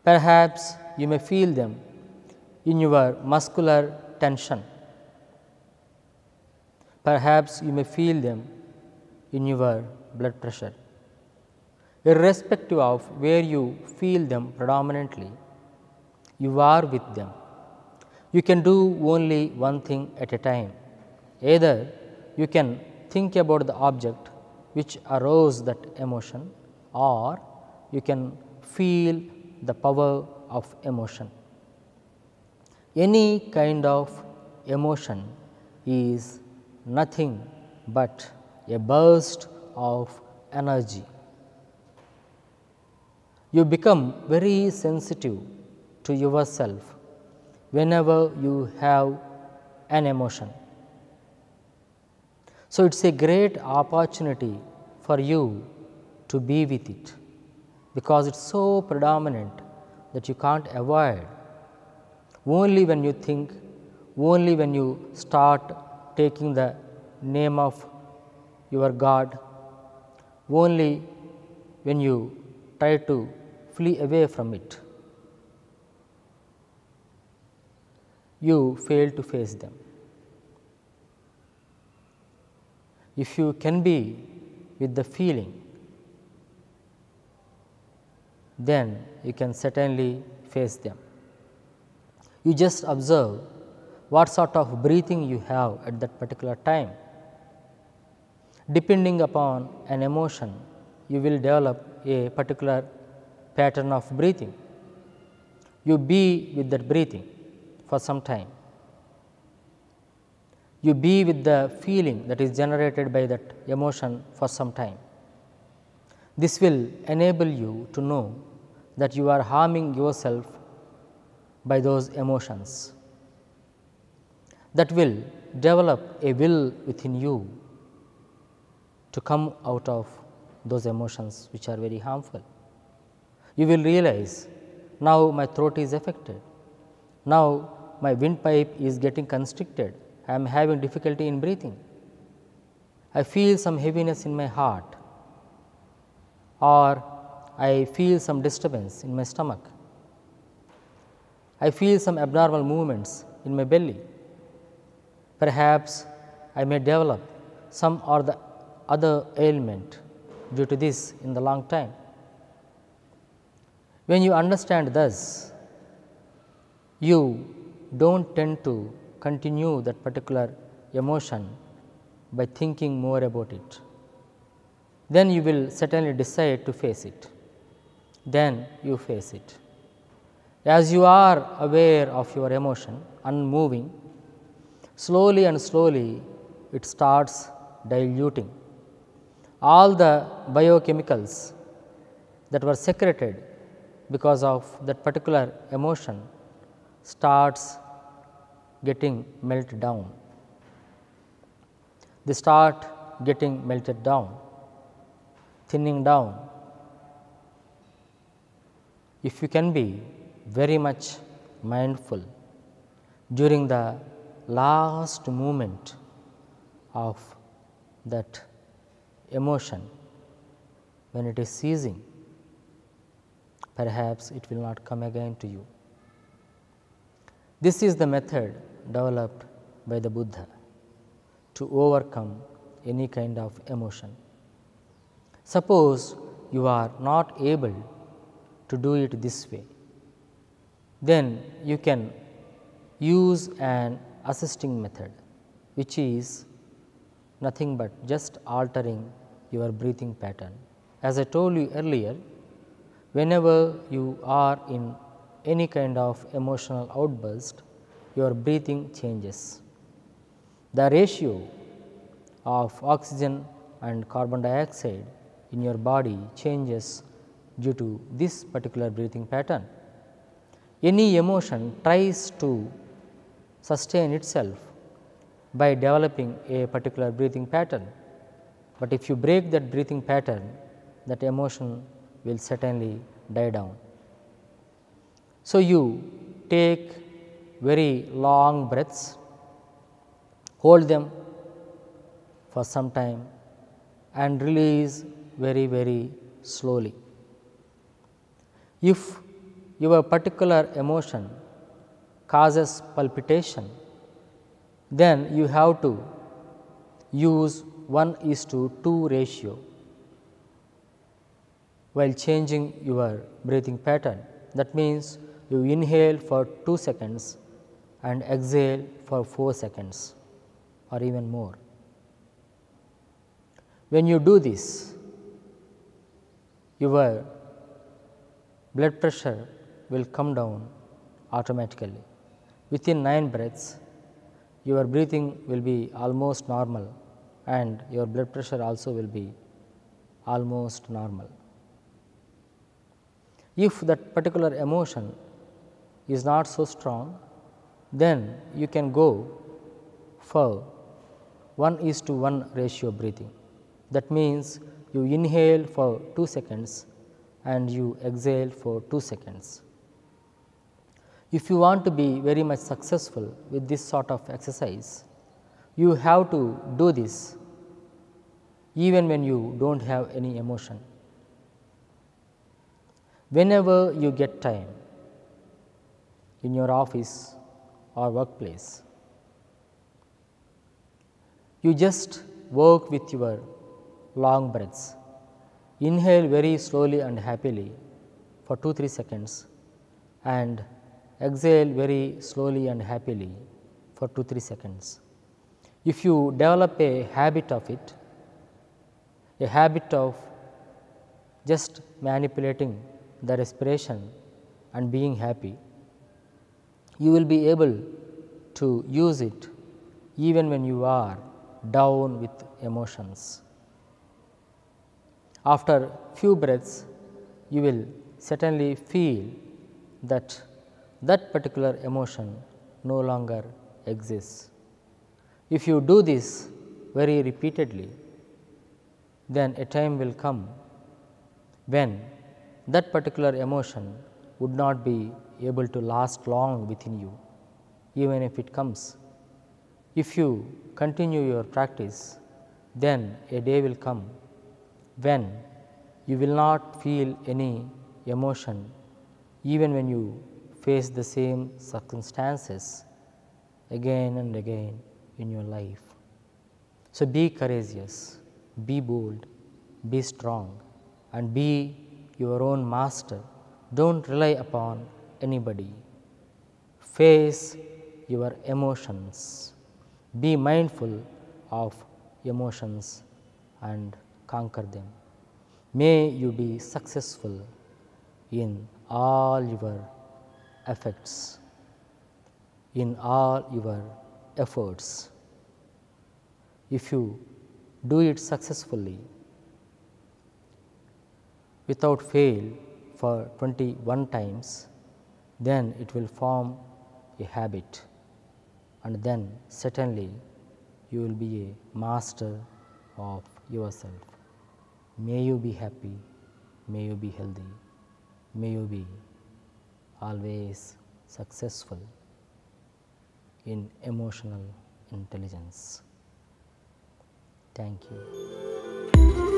Perhaps you may feel them in your muscular tension. Perhaps you may feel them in your blood pressure. Irrespective of where you feel them predominantly, you are with them. You can do only one thing at a time. Either you can think about the object which aroused that emotion, or you can feel the power of emotion. Any kind of emotion is nothing but a burst of energy. You become very sensitive to yourself whenever you have an emotion. So, it is a great opportunity for you to be with it, because it is so predominant that you can't avoid. Only when you think, only when you start taking the name of your God, only when you try to flee away from it, you fail to face them. If you can be with the feeling, then you can certainly face them. You just observe what sort of breathing you have at that particular time. Depending upon an emotion, you will develop a particular pattern of breathing. You be with that breathing for some time. You be with the feeling that is generated by that emotion for some time. This will enable you to know that you are harming yourself by those emotions. That will develop a will within you to come out of those emotions which are very harmful. You will realize, now my throat is affected, now my windpipe is getting constricted, I am having difficulty in breathing, I feel some heaviness in my heart, or I feel some disturbance in my stomach, I feel some abnormal movements in my belly. Perhaps I may develop some or the other ailment due to this in the long time. When you understand thus, you do not tend to continue that particular emotion by thinking more about it. Then you will certainly decide to face it. Then you face it. As you are aware of your emotion, unmoving, slowly and slowly it starts diluting. All the biochemicals that were secreted because of that particular emotion starts getting melted down. They start getting melted down, thinning down. If you can be very much mindful during the last moment of that emotion, when it is ceasing, perhaps it will not come again to you. This is the method developed by the Buddha to overcome any kind of emotion. Suppose you are not able to do it this way, then you can use an assisting method, which is nothing but just altering your breathing pattern. As I told you earlier, whenever you are in any kind of emotional outburst, your breathing changes. The ratio of oxygen and carbon dioxide in your body changes due to this particular breathing pattern. Any emotion tries to sustain itself by developing a particular breathing pattern, but if you break that breathing pattern, that emotion will certainly die down. So, you take very long breaths, hold them for some time and release very, very slowly. If your particular emotion causes palpitation, then you have to use 1:2 ratio while changing your breathing pattern. That means, you inhale for 2 seconds and exhale for 4 seconds or even more. When you do this, your blood pressure will come down automatically. Within 9 breaths, your breathing will be almost normal and your blood pressure also will be almost normal. If that particular emotion is not so strong, then you can go for 1:1 ratio breathing. That means, you inhale for 2 seconds and you exhale for 2 seconds. If you want to be very much successful with this sort of exercise, you have to do this even when you do not have any emotion. Whenever you get time in your office or workplace, you just work with your long breaths. Inhale very slowly and happily for 2-3 seconds and exhale very slowly and happily for 2-3 seconds. If you develop a habit of it, a habit of just manipulating the respiration and being happy, you will be able to use it even when you are down with emotions. After few breaths, you will certainly feel that that particular emotion no longer exists. If you do this very repeatedly, then a time will come when that particular emotion would not be able to last long within you, even if it comes. If you continue your practice, then a day will come when you will not feel any emotion even when you face the same circumstances again and again in your life. So, be courageous, be bold, be strong and be your own master. Do not rely upon anybody. Face your emotions, be mindful of emotions and conquer them. May you be successful in all your effects, in all your efforts. If you do it successfully without fail for 21 times, then it will form a habit and then certainly you will be a master of yourself. May you be happy, may you be healthy, may you be always successful in emotional intelligence. Thank you.